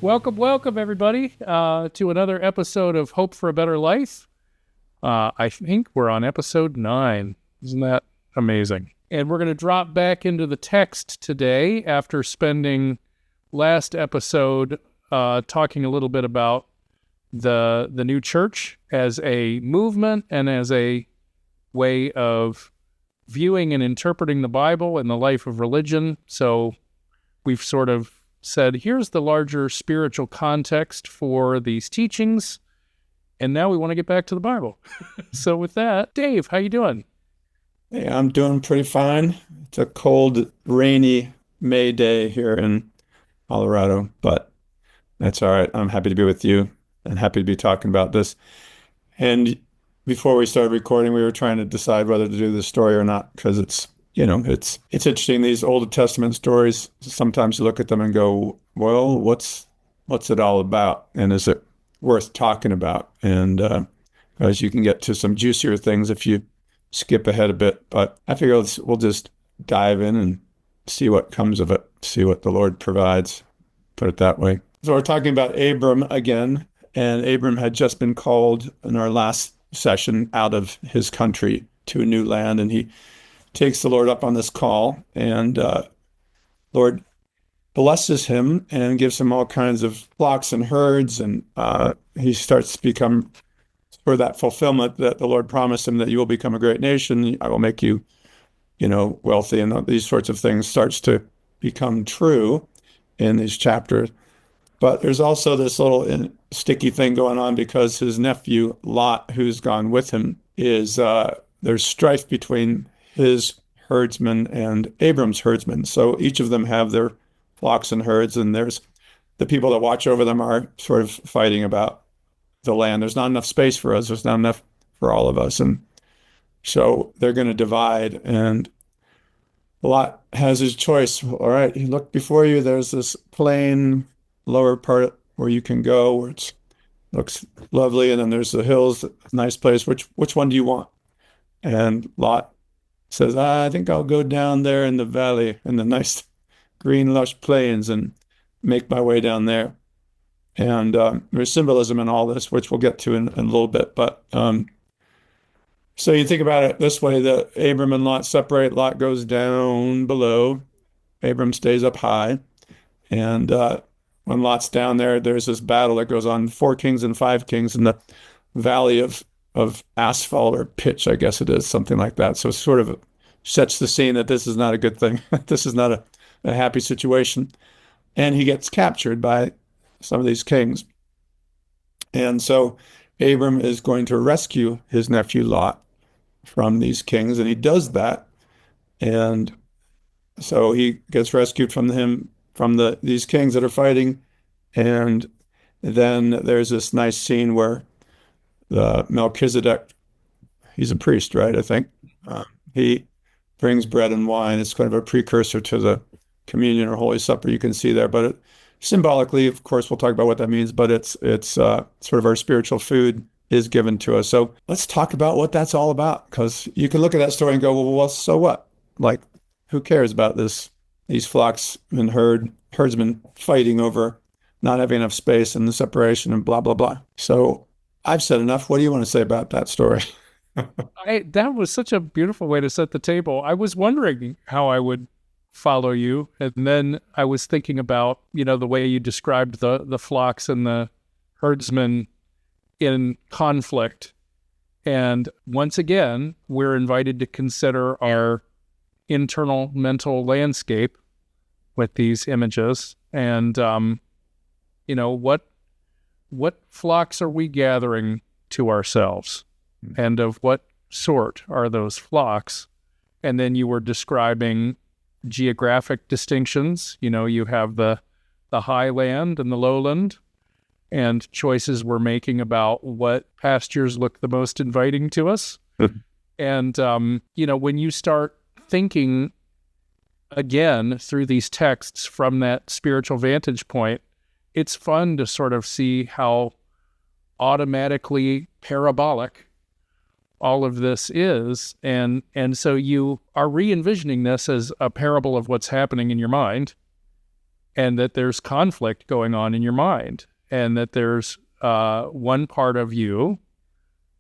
Welcome, everybody, to another episode of Hope for a Better Life. I think we're on episode 9. Isn't that amazing? And we're going to drop back into the text today after spending last episode talking a little bit about the new church as a movement and as a way of viewing and interpreting the Bible and the life of religion. So we've sort of said, here's the larger spiritual context for these teachings, and now we want to get back to the Bible. So with that, Dave, how you doing? Hey, I'm doing pretty fine. It's a cold, rainy May day here in Colorado, but that's all right. I'm happy to be with you and happy to be talking about this. And before we started recording, we were trying to decide whether to do this story or not because it's interesting. These Old Testament stories, sometimes you look at them and go, well, what's it all about? And is it worth talking about? And because you can get to some juicier things if you skip ahead a bit. But I figure we'll just dive in and see what comes of it, see what the Lord provides, put it that way. So we're talking about Abram again, and Abram had just been called in our last session out of his country to a new land, and he takes the Lord up on this call, and Lord blesses him and gives him all kinds of flocks and herds, and he starts to become for that fulfillment that the Lord promised him, that you will become a great nation. I will make you, wealthy, and these sorts of things starts to become true in these chapters. But there's also this little sticky thing going on because his nephew Lot, who's gone with him, is there's strife between his herdsmen and Abram's herdsmen. So each of them have their flocks and herds, and there's the people that watch over them are sort of fighting about the land. There's not enough space for us. There's not enough for all of us. And so they're going to divide. And Lot has his choice. All right, you look before you, there's this plain lower part where you can go, where it looks lovely. And then there's the hills, nice place. Which one do you want? And Lot says, I think I'll go down there in the valley in the nice green, lush plains and make my way down there. And there's symbolism in all this, which we'll get to in a little bit. But so you think about it this way, that Abram and Lot separate. Lot goes down below. Abram stays up high. And when Lot's down there, there's this battle that goes on, 4 kings and 5 kings in the valley of asphalt or pitch, I guess it is, something like that. So it sort of sets the scene that this is not a good thing. This is not a happy situation. And he gets captured by some of these kings. And so Abram is going to rescue his nephew Lot from these kings, and he does that. And so he gets rescued from these kings that are fighting. And then there's this nice scene where the Melchizedek, he's a priest, right? I think he brings bread and wine. It's kind of a precursor to the communion or Holy Supper. You can see there, but symbolically, of course, we'll talk about what that means. But it's sort of our spiritual food is given to us. So let's talk about what that's all about, because you can look at that story and go, well, so what? Like, who cares about this? These flocks and herdsmen fighting over not having enough space and the separation and blah blah blah. So I've said enough. What do you want to say about that story? That was such a beautiful way to set the table. I was wondering how I would follow you, and then I was thinking about, the way you described the flocks and the herdsmen in conflict. And once again, we're invited to consider our internal mental landscape with these images. And, what flocks are we gathering to ourselves? And of what sort are those flocks? And then you were describing geographic distinctions. You have the highland and the lowland, and choices we're making about what pastures look the most inviting to us. And, when you start thinking again through these texts from that spiritual vantage point, it's fun to sort of see how automatically parabolic all of this is. And so you are re-envisioning this as a parable of what's happening in your mind. and that there's conflict going on in your mind, and that there's one part of you,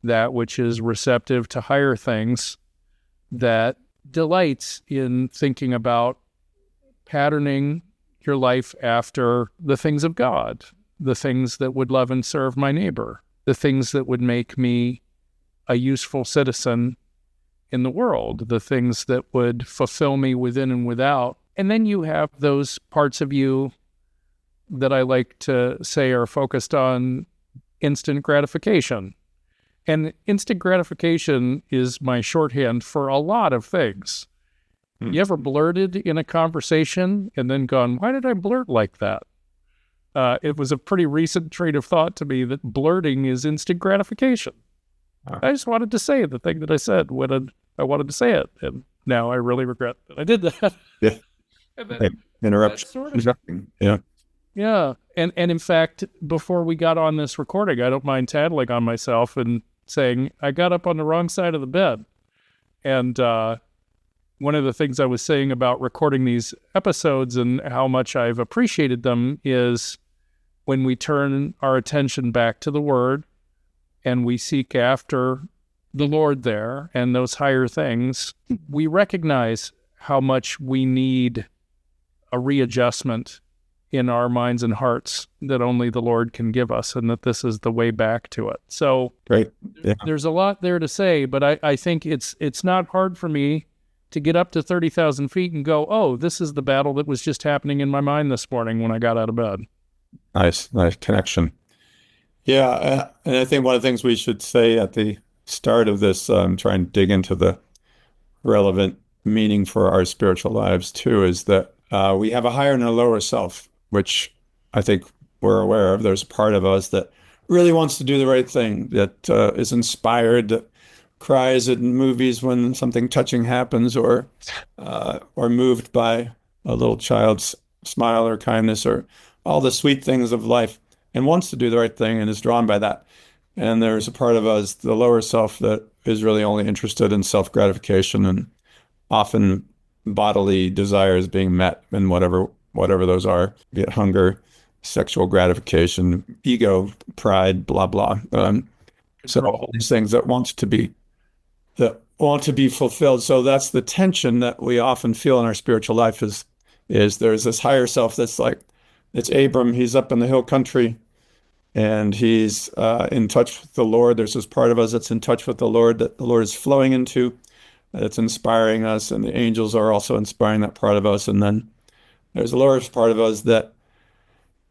that which is receptive to higher things, that delights in thinking about patterning your life after the things of God, the things that would love and serve my neighbor, the things that would make me a useful citizen in the world, the things that would fulfill me within and without. And then you have those parts of you that I like to say are focused on instant gratification. And instant gratification is my shorthand for a lot of things. You ever blurted in a conversation and then gone, why did I blurt like that? It was a pretty recent train of thought to me that blurting is instant gratification. I just wanted to say the thing that I said when I wanted to say it. And now I really regret that I did that. Yeah. Interruption. Sort of, Yeah. yeah. And in fact, before we got on this recording, I don't mind tattling on myself and saying, I got up on the wrong side of the bed. And one of the things I was saying about recording these episodes and how much I've appreciated them is when we turn our attention back to the Word and we seek after the Lord there and those higher things, we recognize how much we need a readjustment in our minds and hearts that only the Lord can give us, and that this is the way back to it. So Great. Yeah. There's a lot there to say, but I think it's not hard for me to get up to 30,000 feet and go, oh, this is the battle that was just happening in my mind this morning when I got out of bed. Nice connection. Yeah, and I think one of the things we should say at the start of this, try and dig into the relevant meaning for our spiritual lives too, is that we have a higher and a lower self, which I think we're aware of. There's a part of us that really wants to do the right thing, that is inspired, that cries in movies when something touching happens, or moved by a little child's smile or kindness, or all the sweet things of life, and wants to do the right thing and is drawn by that. And there's a part of us, the lower self, that is really only interested in self-gratification and often bodily desires being met, and whatever those are, be it hunger, sexual gratification, ego, pride, blah, blah. So all these things that want to be fulfilled. So that's the tension that we often feel in our spiritual life, is there's this higher self that's like, it's Abram, he's up in the hill country, and he's in touch with the Lord. There's this part of us that's in touch with the Lord, that the Lord is flowing into, that's inspiring us, and the angels are also inspiring that part of us. And then there's a lower part of us that,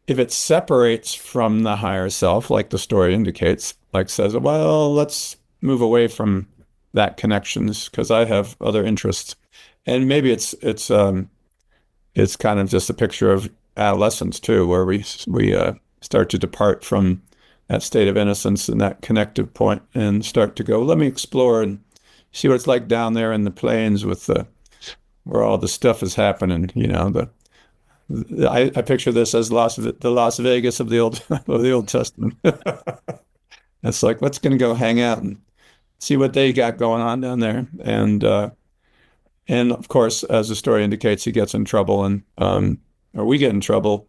if it separates from the higher self, like the story indicates, like says, well, let's move away from that connections because I have other interests. And maybe it's kind of just a picture of adolescence too, where we start to depart from that state of innocence and that connective point, and start to go, let me explore and see what it's like down there in the plains with where all the stuff is happening. I picture this as the Las Vegas of the Old Testament. It's like, let's going to go hang out and see what they got going on down there. And of course, as the story indicates, he gets in trouble, or we get in trouble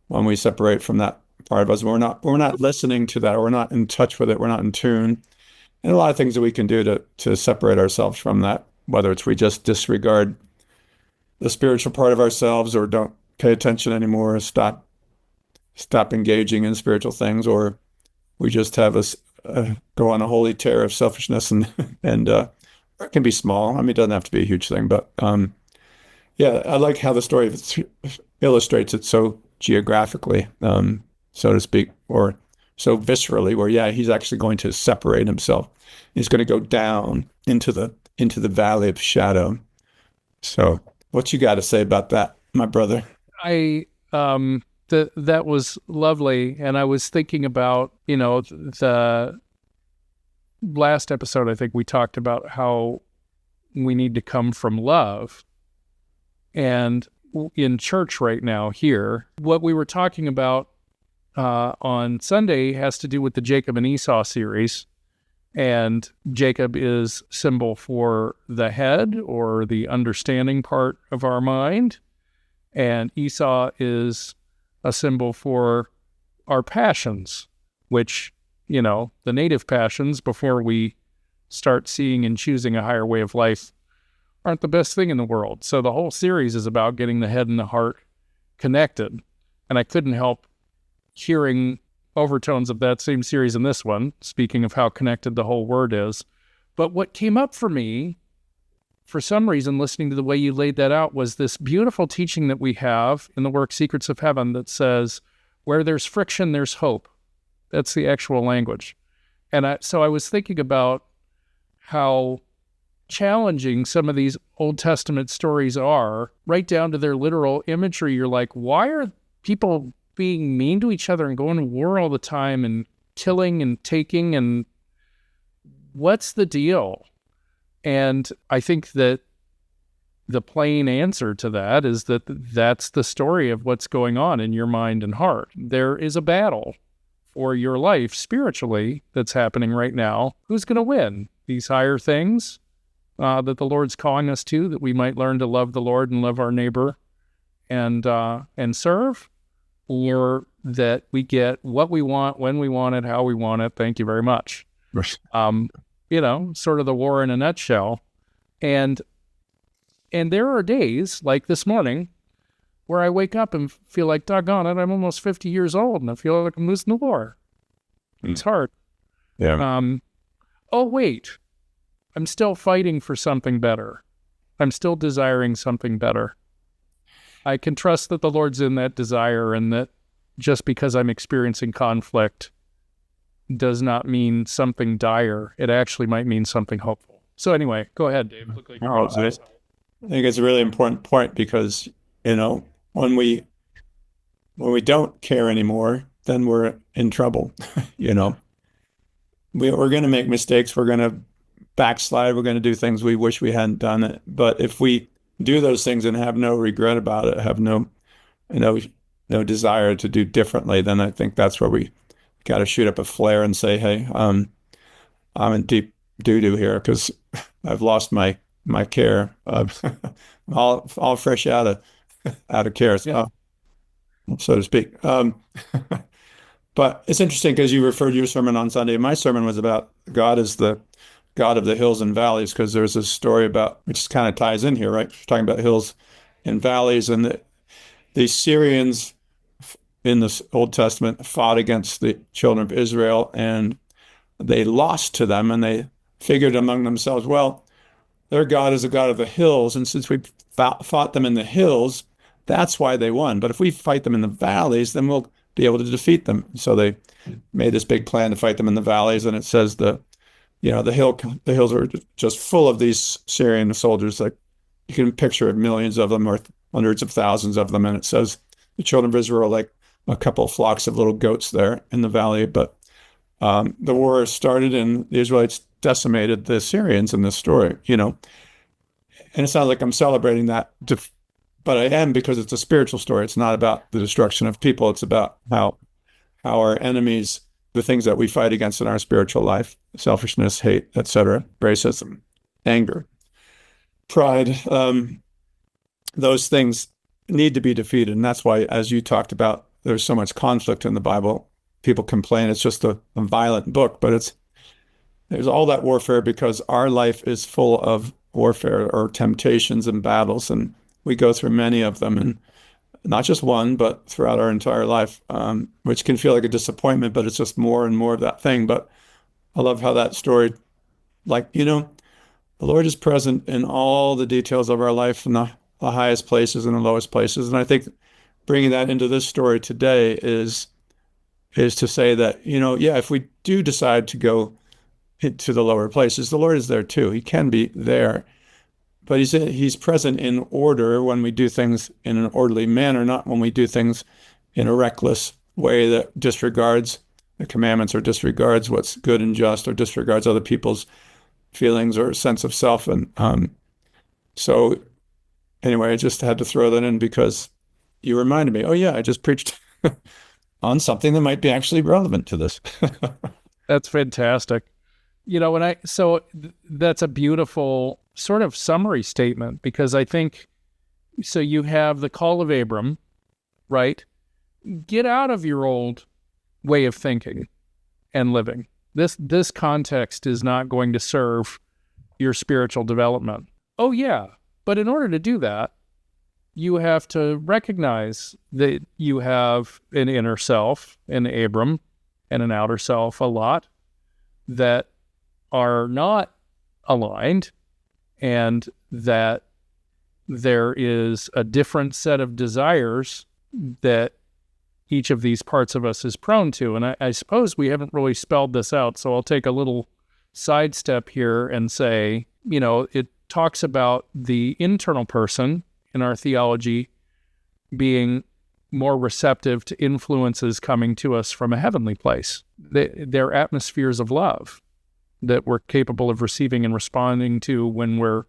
when we separate from that part of us. We're not listening to that, or we're not in touch with it. We're not in tune. And a lot of things that we can do to separate ourselves from that, whether it's we just disregard the spiritual part of ourselves, or don't pay attention anymore, stop engaging in spiritual things, or we just have us go on a holy tear of selfishness, and it can be small. I mean, it doesn't have to be a huge thing, but yeah, I like how the story illustrates it so geographically, so to speak, or so viscerally, where he's actually going to separate himself. He's going to go down into the valley of shadow. So, what you got to say about that, my brother? That was lovely, and I was thinking about, the last episode. I think we talked about how we need to come from love, and in church right now here, what we were talking about on Sunday has to do with the Jacob and Esau series. And Jacob is symbol for the head, or the understanding part of our mind. And Esau is a symbol for our passions, which, the native passions before we start seeing and choosing a higher way of life aren't the best thing in the world. So the whole series is about getting the head and the heart connected. And I couldn't help hearing overtones of that same series in this one, speaking of how connected the whole word is. But what came up for me, for some reason, listening to the way you laid that out, was this beautiful teaching that we have in the work Secrets of Heaven that says, where there's friction, there's hope. That's the actual language. And so I was thinking about how challenging some of these Old Testament stories are, right down to their literal imagery. You're like, why are people being mean to each other and going to war all the time and killing and taking, and what's the deal? And I think that the plain answer to that is that that's the story of what's going on in your mind and heart. There is a battle for your life spiritually that's happening right now. Who's going to win? These higher things that the Lord's calling us to, that we might learn to love the Lord and love our neighbor and serve, or that we get what we want, when we want it, how we want it. Thank you very much. Sort of the war in a nutshell. And there are days like this morning where I wake up and feel like, doggone it, I'm almost 50 years old and I feel like I'm losing the war. It's hard. Yeah. Oh, wait, I'm still fighting for something better. I'm still desiring something better. I can trust that the Lord's in that desire, and that just because I'm experiencing conflict does not mean something dire. It actually might mean something hopeful. So anyway, go ahead, Dave. Look like I think it's a really important point because, when we don't care anymore, then we're in trouble. We're going to make mistakes. We're going to backslide. We're going to do things we wish we hadn't done it. But if we do those things and have no regret about it, have no desire to do differently, then I think that's where we got to shoot up a flare and say, hey, I'm in deep doo-doo here because I've lost my care. all fresh out of care, so to speak. But it's interesting because you referred to your sermon on Sunday. My sermon was about God as the God of the hills and valleys, because there's this story about, which kind of ties in here, right? We're talking about hills and valleys, and the Syrians in the Old Testament fought against the children of Israel, and they lost to them, and they figured among themselves, well, their God is a God of the hills, and since we fought them in the hills, that's why they won. But if we fight them in the valleys, then we'll be able to defeat them. So they made this big plan to fight them in the valleys, and it says the hills are just full of these Syrian soldiers. Like, you can picture millions of them or hundreds of thousands of them, and it says the children of Israel are like a couple of flocks of little goats there in the valley. But the war started, and the Israelites decimated the Syrians in this story. And it's not like I'm celebrating that, but I am, because it's a spiritual story. It's not about the destruction of people. It's about how our enemies, the things that we fight against in our spiritual life, selfishness, hate, etc., racism, anger, pride, those things need to be defeated. And that's why, as you talked about, there's so much conflict in the Bible. People complain it's just a violent book, but there's all that warfare because our life is full of warfare or temptations and battles, and we go through many of them, and not just one, but throughout our entire life, which can feel like a disappointment, but it's just more and more of that thing. But I love how that story, the Lord is present in all the details of our life, in the highest places and the lowest places. And I think bringing that into this story today is to say that, if we do decide to go to the lower places, the Lord is there too. He can be there. But he's present in order when we do things in an orderly manner, not when we do things in a reckless way that disregards the commandments or disregards what's good and just or disregards other people's feelings or sense of self. And so anyway, I just had to throw that in because you reminded me, oh yeah, I just preached on something that might be actually relevant to this. That's fantastic. That's a beautiful sort of summary statement, because I think So you have the call of Abram, right? Get out of your old way of thinking and living. This context is not going to serve your spiritual development. Oh, yeah. But in order to do that, you have to recognize that you have an inner self in Abram and an outer self, a lot, that are not aligned, and that there is a different set of desires that each of these parts of us is prone to. And I suppose we haven't really spelled this out, so I'll take a little sidestep here and say, it talks about the internal person in our theology being more receptive to influences coming to us from a heavenly place. They're atmospheres of love that we're capable of receiving and responding to when we're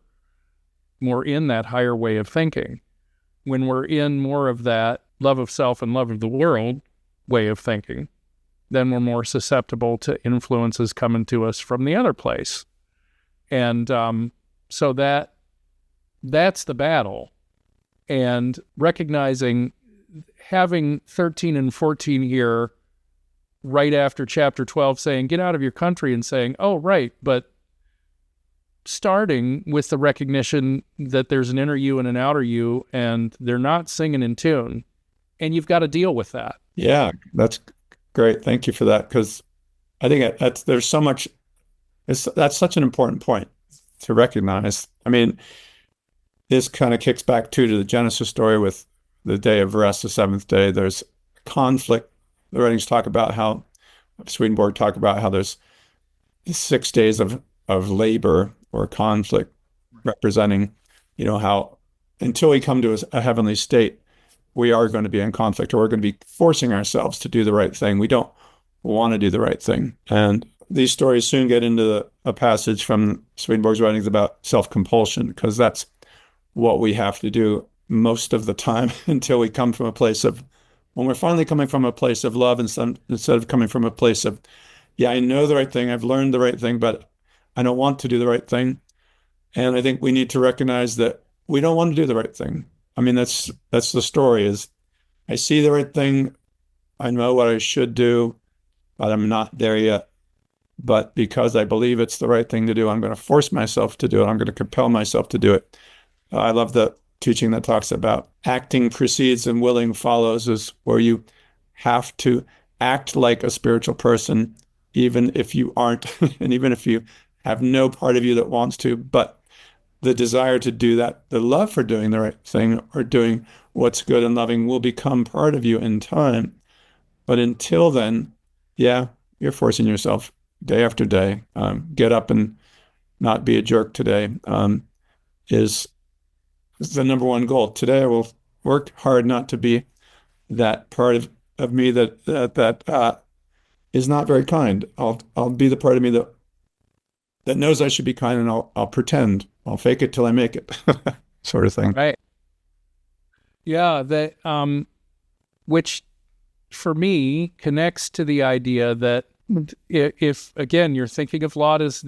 more in that higher way of thinking. When we're in more of that love of self and love of the world way of thinking, then we're more susceptible to influences coming to us from the other place. And so that's the battle. And recognizing, having 13 and 14 here right after chapter 12 saying, get out of your country, and saying, oh, right, but starting with the recognition that there's an inner you and an outer you, and they're not singing in tune, and you've got to deal with that. Yeah, that's great. Thank you for that, because I think there's so much. That's such an important point to recognize. I mean, this kind of kicks back to the Genesis story with the day of rest, the seventh day. There's conflict. The writings talk about how Swedenborg talk about how there's 6 days of labor or conflict, representing, how until we come to a heavenly state, we are going to be in conflict, or we're going to be forcing ourselves to do the right thing. We don't want to do the right thing. And these stories soon get into a passage from Swedenborg's writings about self-compulsion, because that's what we have to do most of the time until we come from a place of, when we're finally coming from a place of love, instead of coming from a place of, yeah, I know the right thing, I've learned the right thing, but I don't want to do the right thing. And I think we need to recognize that we don't want to do the right thing. I mean, that's the story, is I see the right thing, I know what I should do, but I'm not there yet. But because I believe it's the right thing to do, I'm going to force myself to do it. I'm going to compel myself to do it. I love the teaching that talks about acting precedes and willing follows, is where you have to act like a spiritual person, even if you aren't, and even if you have no part of you that wants to. But the desire to do that, the love for doing the right thing or doing what's good and loving, will become part of you in time. But until then, yeah, you're forcing yourself day after day. Get up and not be a jerk today is the number one goal. Today I will work hard not to be that part of me that is not very kind. I'll be the part of me that knows I should be kind, and I'll pretend. I'll fake it till I make it, sort of thing. Right. Yeah, that which for me connects to the idea that if again you're thinking of Lot as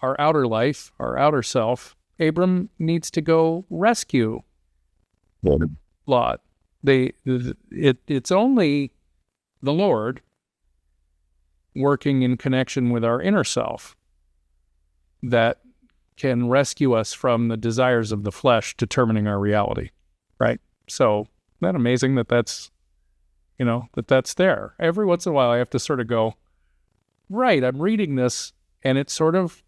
our outer life, our outer self, Abram needs to go rescue Lot. It's only the Lord working in connection with our inner self that can rescue us from the desires of the flesh determining our reality, right? So isn't that amazing that's there? Every once in a while I have to sort of go, right, I'm reading this and it sort of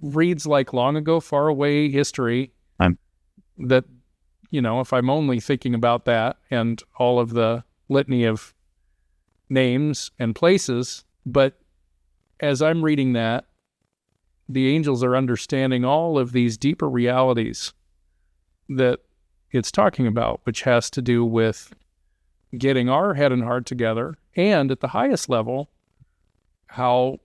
reads like long ago, far away history that, if I'm only thinking about that and all of the litany of names and places, but as I'm reading that, the angels are understanding all of these deeper realities that it's talking about, which has to do with getting our head and heart together, and at the highest level, how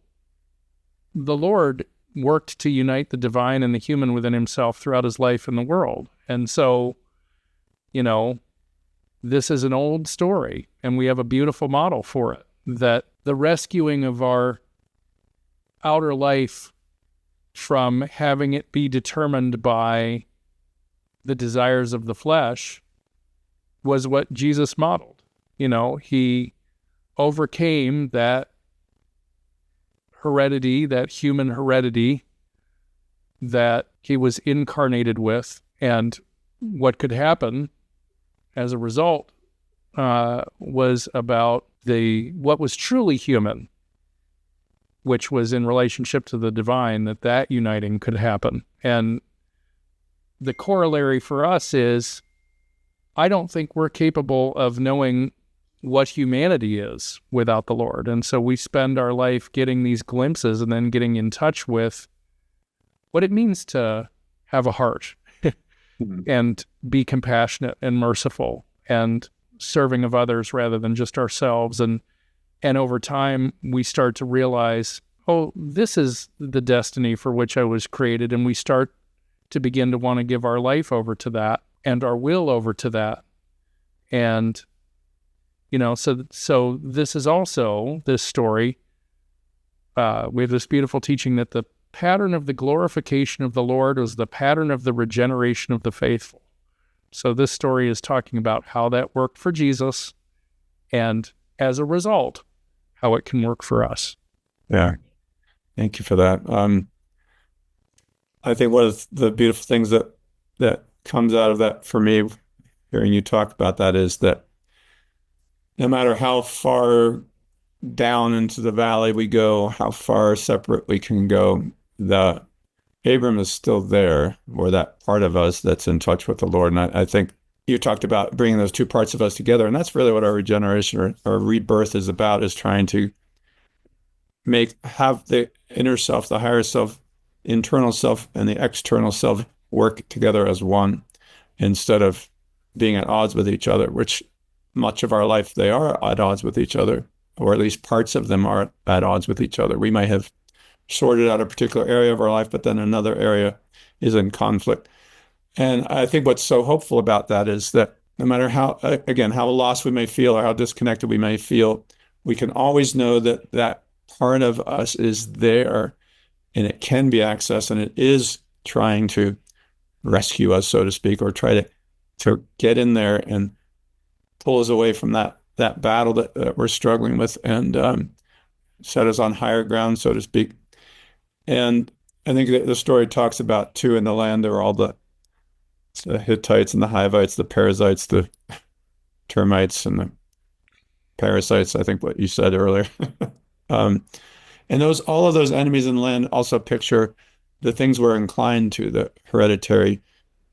the Lord worked to unite the divine and the human within himself throughout his life in the world. And so, this is an old story, and we have a beautiful model for it, that the rescuing of our outer life from having it be determined by the desires of the flesh was what Jesus modeled. He overcame that heredity, that human heredity that he was incarnated with, and what could happen as a result was about what was truly human, which was in relationship to the divine, that uniting could happen. And the corollary for us is, I don't think we're capable of knowing what humanity is without the Lord. And so we spend our life getting these glimpses and then getting in touch with what it means to have a heart and be compassionate and merciful and serving of others rather than just ourselves. And over time, we start to realize, oh, this is the destiny for which I was created. And we start to begin to want to give our life over to that and our will over to that. And, so this is also this story. We have this beautiful teaching that the pattern of the glorification of the Lord was the pattern of the regeneration of the faithful. So this story is talking about how that worked for Jesus, and as a result, how it can work for us. Yeah. Thank you for that. I think one of the beautiful things that comes out of that for me, hearing you talk about that, is that no matter how far down into the valley we go, how far separate we can go, the Abram is still there, or that part of us that's in touch with the Lord. And I think you talked about bringing those two parts of us together, and that's really what our regeneration or our rebirth is about, is trying to have the inner self, the higher self, internal self, and the external self work together as one, instead of being at odds with each other, which much of our life they are at odds with each other, or at least parts of them are at odds with each other. We might have sorted out a particular area of our life, but then another area is in conflict. And I think what's so hopeful about that is that no matter how lost we may feel or how disconnected we may feel, we can always know that that part of us is there, and it can be accessed, and it is trying to rescue us, so to speak, or try to get in there and pull us away from that battle that we're struggling with, and set us on higher ground, so to speak. And I think that the story talks about, too, in the land, there were all the Hittites and the Hivites, the Perizzites, the termites, and the parasites, I think what you said earlier. And all of those enemies in the land also picture the things we're inclined to, the hereditary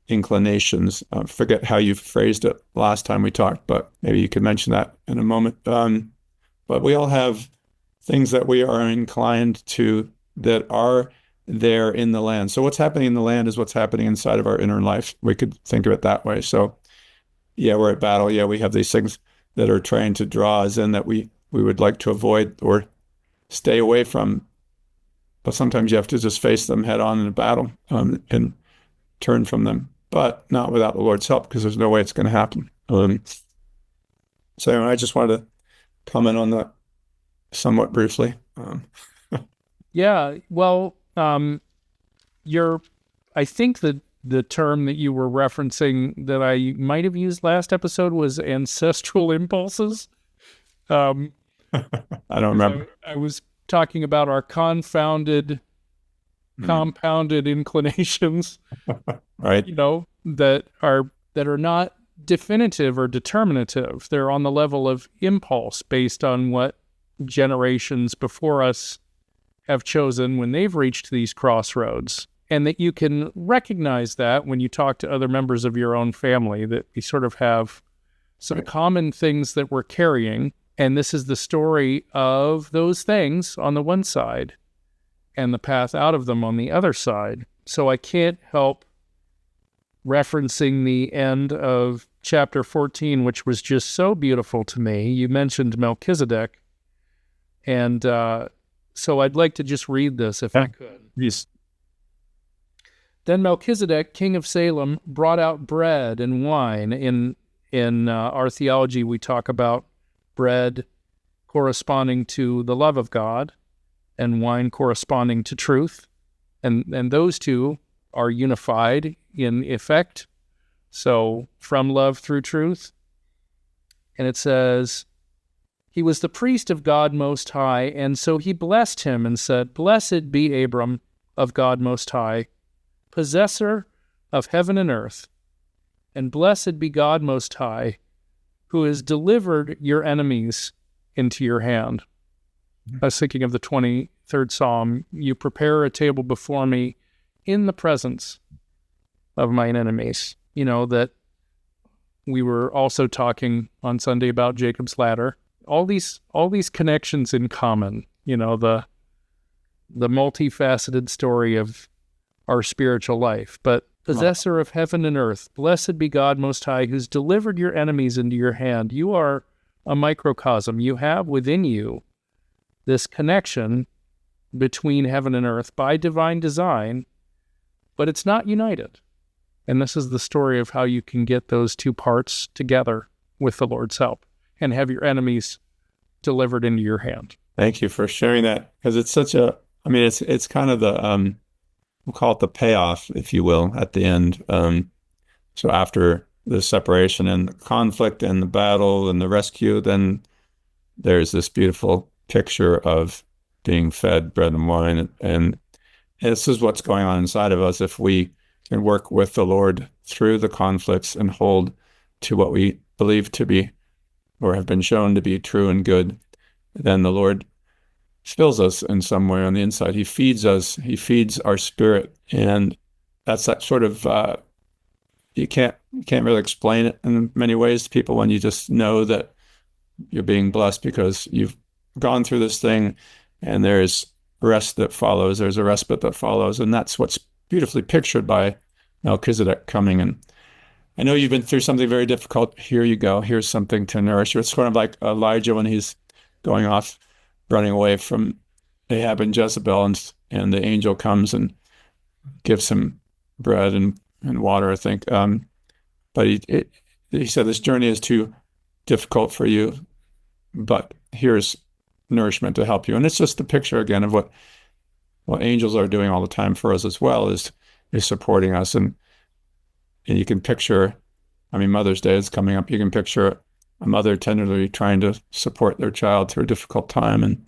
inclinations. Forget how you phrased it last time we talked, but maybe you could mention that in a moment. But we all have things that we are inclined to that are there in the land. So what's happening in the land is what's happening inside of our inner life. We could think of it that way. So yeah, we're at battle. Yeah, we have these things that are trying to draw us in that we would like to avoid or stay away from. But sometimes you have to just face them head on in a battle, and turn from them, but not without the Lord's help, because there's no way it's going to happen. So anyway, I just wanted to comment on that somewhat briefly. Yeah, well, I think that the term that you were referencing that I might have used last episode was ancestral impulses. I don't remember. I was talking about our compounded inclinations, right? That are not definitive or determinative. They're on the level of impulse based on what generations before us have chosen when they've reached these crossroads. And that you can recognize that when you talk to other members of your own family, that we sort of have some common things that we're carrying. And this is the story of those things on the one side and the path out of them on the other side. So I can't help referencing the end of chapter 14, which was just so beautiful to me. You mentioned Melchizedek. And so I'd like to just read this if I could. Yes. Then Melchizedek, king of Salem, brought out bread and wine. In our theology, we talk about bread corresponding to the love of God and wine corresponding to truth. And those two are unified in effect So from love through truth. And it says, he was the priest of God Most High, and so he blessed him and said, Blessed be Abram of God Most High, possessor of heaven and earth, and blessed be God Most High, who has delivered your enemies into your hand. I was thinking of the 23rd Psalm. You prepare a table before me in the presence of mine enemies. You know, that we were also talking on Sunday about Jacob's ladder. All these connections in common, you know, the multifaceted story of our spiritual life. But possessor of heaven and earth, blessed be God Most High, who's delivered your enemies into your hand. You are a microcosm. You have within you this connection between heaven and earth by divine design, but it's not united. And this is the story of how you can get those two parts together with the Lord's help and have your enemies delivered into your hand. Thank you for sharing that, because it's such a, I mean, it's kind of the, we'll call it the payoff, if you will, at the end. So after the separation and the conflict and the battle and the rescue, then there's this beautiful picture of being fed bread and wine. And this is what's going on inside of us if we can work with the Lord through the conflicts and hold to what we believe to be or have been shown to be true and good. Then the Lord fills us in some way on the inside. He feeds us. He feeds our spirit. And that's that sort of, you can't really explain it in many ways to people when you just know that you're being blessed because you've gone through this thing and there's rest that follows. There's a respite that follows. And that's what's beautifully pictured by Melchizedek coming. And I know you've been through something very difficult. Here you go. Here's something to nourish you. It's kind of like Elijah when he's going off, running away from Ahab and Jezebel, and the angel comes and gives him bread and water, I think. But he said, this journey is too difficult for you, but here's nourishment to help you. And it's just a picture again of what angels are doing all the time for us as well, is supporting us. And you can picture, I mean, Mother's Day is coming up. You can picture a mother tenderly trying to support their child through a difficult time and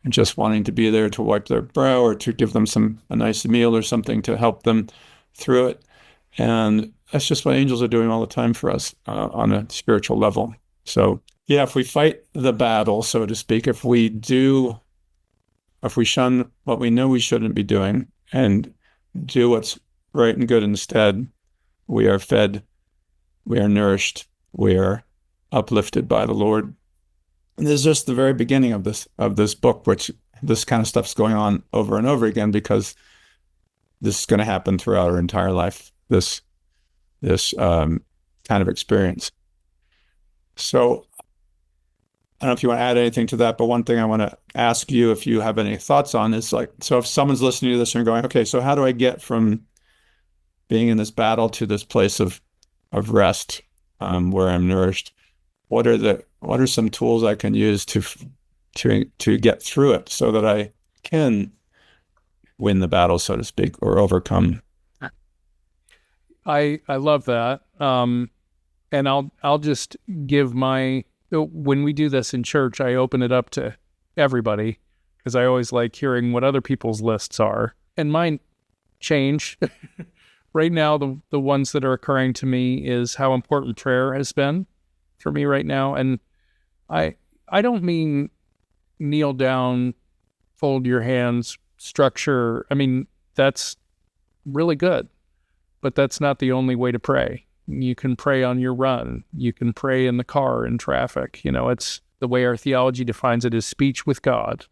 just wanting to be there to wipe their brow or to give them a nice meal or something to help them through it. And that's just what angels are doing all the time for us on a spiritual level. So yeah, if we fight the battle, so to speak, if we shun what we know we shouldn't be doing and do what's right and good instead, we are fed, we are nourished, we are uplifted by the Lord. And this is just the very beginning of this book, which this kind of stuff's going on over and over again because this is going to happen throughout our entire life, this kind of experience. So I don't know if you want to add anything to that, but one thing I want to ask you if you have any thoughts on is like, so if someone's listening to this and going, okay, so how do I get from being in this battle to this place of rest where I'm nourished? What are some tools I can use to get through it so that I can win the battle, so to speak, or overcome? I love that. And I'll just give when we do this in church, I open it up to everybody because I always like hearing what other people's lists are. And mine change. Right now, the ones that are occurring to me is how important prayer has been for me right now. And I don't mean kneel down, fold your hands, structure. I mean, that's really good, but that's not the only way to pray. You can pray on your run. You can pray in the car, in traffic. You know, it's the way our theology defines it is speech with God,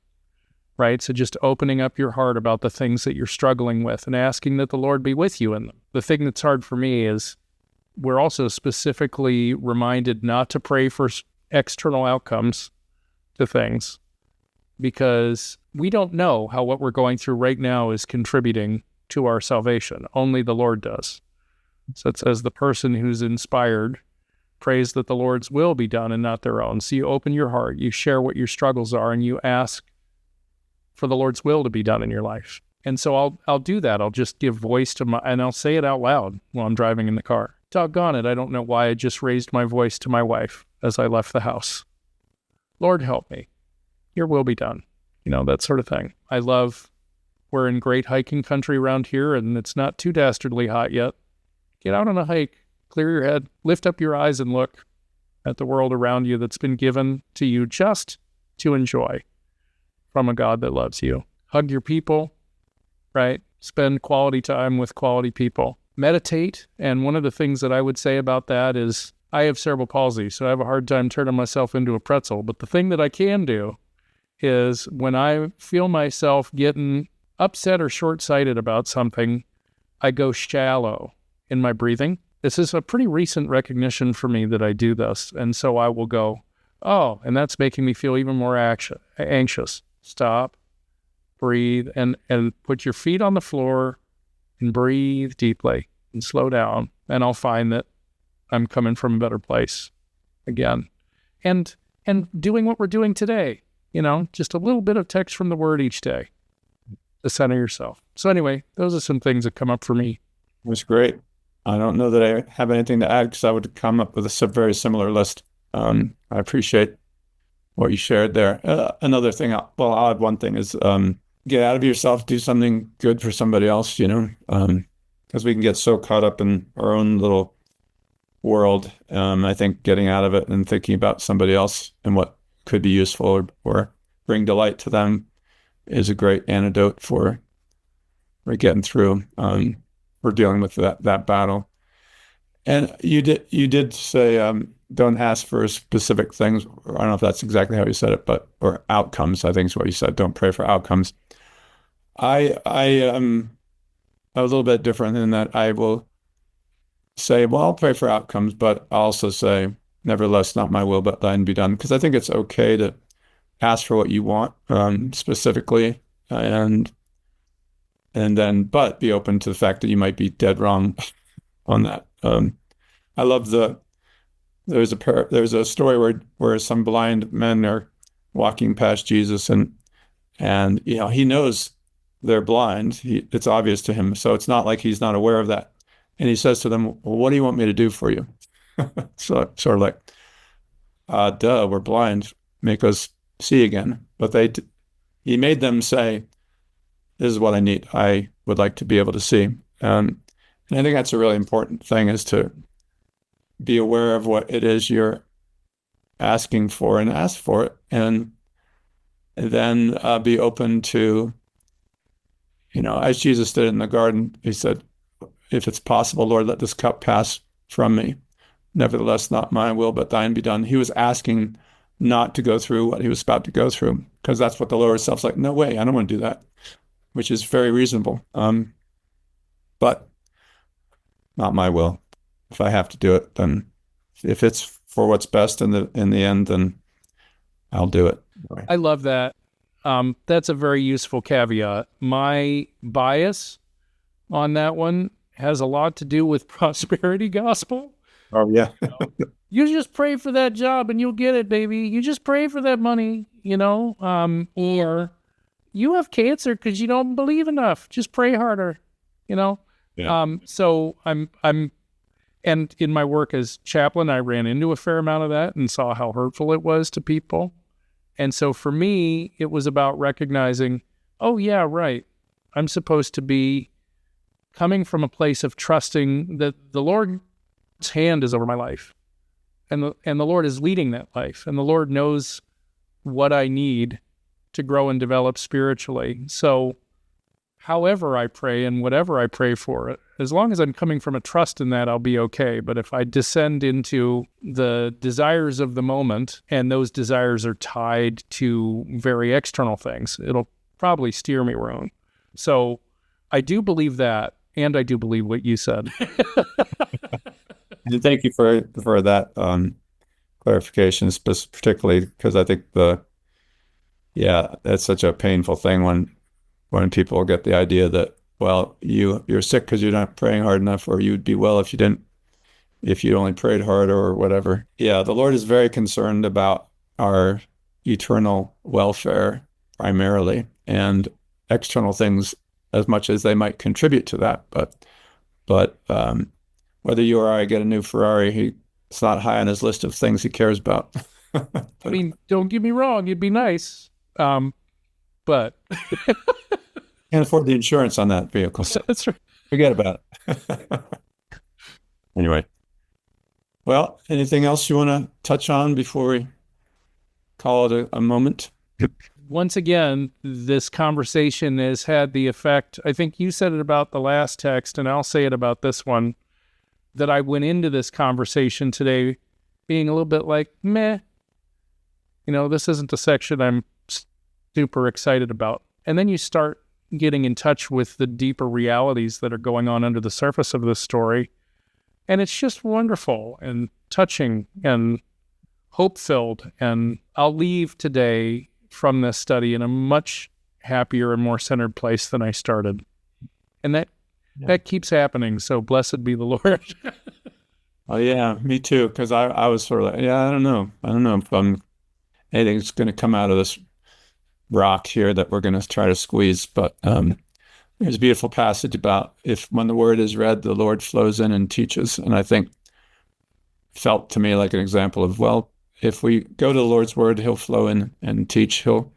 right? So just opening up your heart about the things that you're struggling with and asking that the Lord be with you in them. The thing that's hard for me is we're also specifically reminded not to pray for external outcomes to things because we don't know how what we're going through right now is contributing to our salvation. Only the Lord does. So it says the person who's inspired prays that the Lord's will be done and not their own. So you open your heart, you share what your struggles are, and you ask for the Lord's will to be done in your life. And so I'll do that. I'll just give voice to and I'll say it out loud while I'm driving in the car. Doggone it, I don't know why I just raised my voice to my wife as I left the house. Lord, help me. Your will be done. That sort of thing. We're in great hiking country around here, and it's not too dastardly hot yet. Get out on a hike, clear your head, lift up your eyes and look at the world around you that's been given to you just to enjoy from a God that loves you. Hug your people, right? Spend quality time with quality people. Meditate, and one of the things that I would say about that is I have cerebral palsy, so I have a hard time turning myself into a pretzel. But the thing that I can do is when I feel myself getting upset or short-sighted about something, I go shallow in my breathing. This is a pretty recent recognition for me that I do this. And so I will go, oh, and that's making me feel even more anxious. Stop, breathe, and put your feet on the floor and breathe deeply and slow down. And I'll find that I'm coming from a better place again. And doing what we're doing today, just a little bit of text from the Word each day to center yourself. So anyway, those are some things that come up for me. It was great. I don't know that I have anything to add because I would come up with a very similar list. I appreciate what you shared there. Another thing, I'll add one thing is get out of yourself, do something good for somebody else, because we can get so caught up in our own little world. I think getting out of it and thinking about somebody else and what could be useful or bring delight to them is a great antidote for getting through. We're dealing with that battle. And you did say don't ask for specific things. I don't know if that's exactly how you said it, or outcomes, I think is what you said. Don't pray for outcomes. I am a little bit different in that I will say, well, I'll pray for outcomes, but I'll also say, nevertheless, not my will, but thine be done. Because I think it's okay to ask for what you want specifically, and then, but be open to the fact that you might be dead wrong on that. I love there's a story where some blind men are walking past Jesus, and he knows they're blind. It's obvious to him, so it's not like he's not aware of that. And he says to them, well, what do you want me to do for you? So sort of like, duh, we're blind. Make us see again. But he made them say, this is what I need. I would like to be able to see. And I think that's a really important thing, is to be aware of what it is you're asking for and ask for it. And then be open to, as Jesus did in the garden, he said, if it's possible, Lord, let this cup pass from me. Nevertheless, not my will, but thine be done. He was asking not to go through what he was about to go through, because that's what the lower self's like, no way, I don't want to do that, which is very reasonable. But not my will. If I have to do it, then if it's for what's best in the end, then I'll do it. I love that. That's a very useful caveat. My bias on that one has a lot to do with prosperity gospel. Oh, yeah. You just pray for that job and you'll get it, baby. You just pray for that money, or you have cancer because you don't believe enough. Just pray harder, Yeah. So I'm, and in my work as chaplain, I ran into a fair amount of that and saw how hurtful it was to people. And so for me, it was about recognizing, oh yeah, right. I'm supposed to be coming from a place of trusting that the Lord's hand is over my life, and the Lord is leading that life, and the Lord knows what I need to grow and develop spiritually. So however I pray and whatever I pray for, as long as I'm coming from a trust in that, I'll be okay. But if I descend into the desires of the moment, and those desires are tied to very external things, it'll probably steer me wrong. So I do believe that, and I do believe what you said. Thank you for that clarification, particularly because I think that's such a painful thing when people get the idea that, well, you're sick because you're not praying hard enough, or you'd be well if you only prayed hard, or whatever. Yeah, the Lord is very concerned about our eternal welfare primarily, and external things as much as they might contribute to that. But whether you or I get a new Ferrari, it's not high on his list of things he cares about. I mean, don't get me wrong, it'd be nice. But Can't afford the insurance on that vehicle, so that's right. forget about it. Anyway, well, anything else you want to touch on before we call it a moment? Once again, this conversation has had the effect, I think you said it about the last text, and I'll say it about this one, that I went into this conversation today being a little bit like, meh, this isn't the section I'm super excited about. And then you start getting in touch with the deeper realities that are going on under the surface of this story. And it's just wonderful and touching and hope-filled. And I'll leave today from this study in a much happier and more centered place than I started. And that keeps happening. So blessed be the Lord. Oh yeah, me too. Because I was sort of like, I don't know if anything's going to come out of this rock here that we're going to try to squeeze. But there's a beautiful passage about when the word is read, the Lord flows in and teaches. And I think felt to me like an example of, well, if we go to the Lord's word, he'll flow in and teach. He'll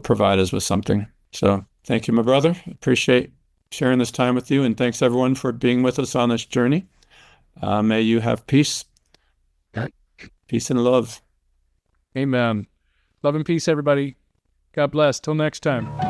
provide us with something. So thank you, my brother. Appreciate sharing this time with you. And thanks everyone for being with us on this journey. May you have peace. Peace and love. Amen. Love and peace, everybody. God bless. Till next time.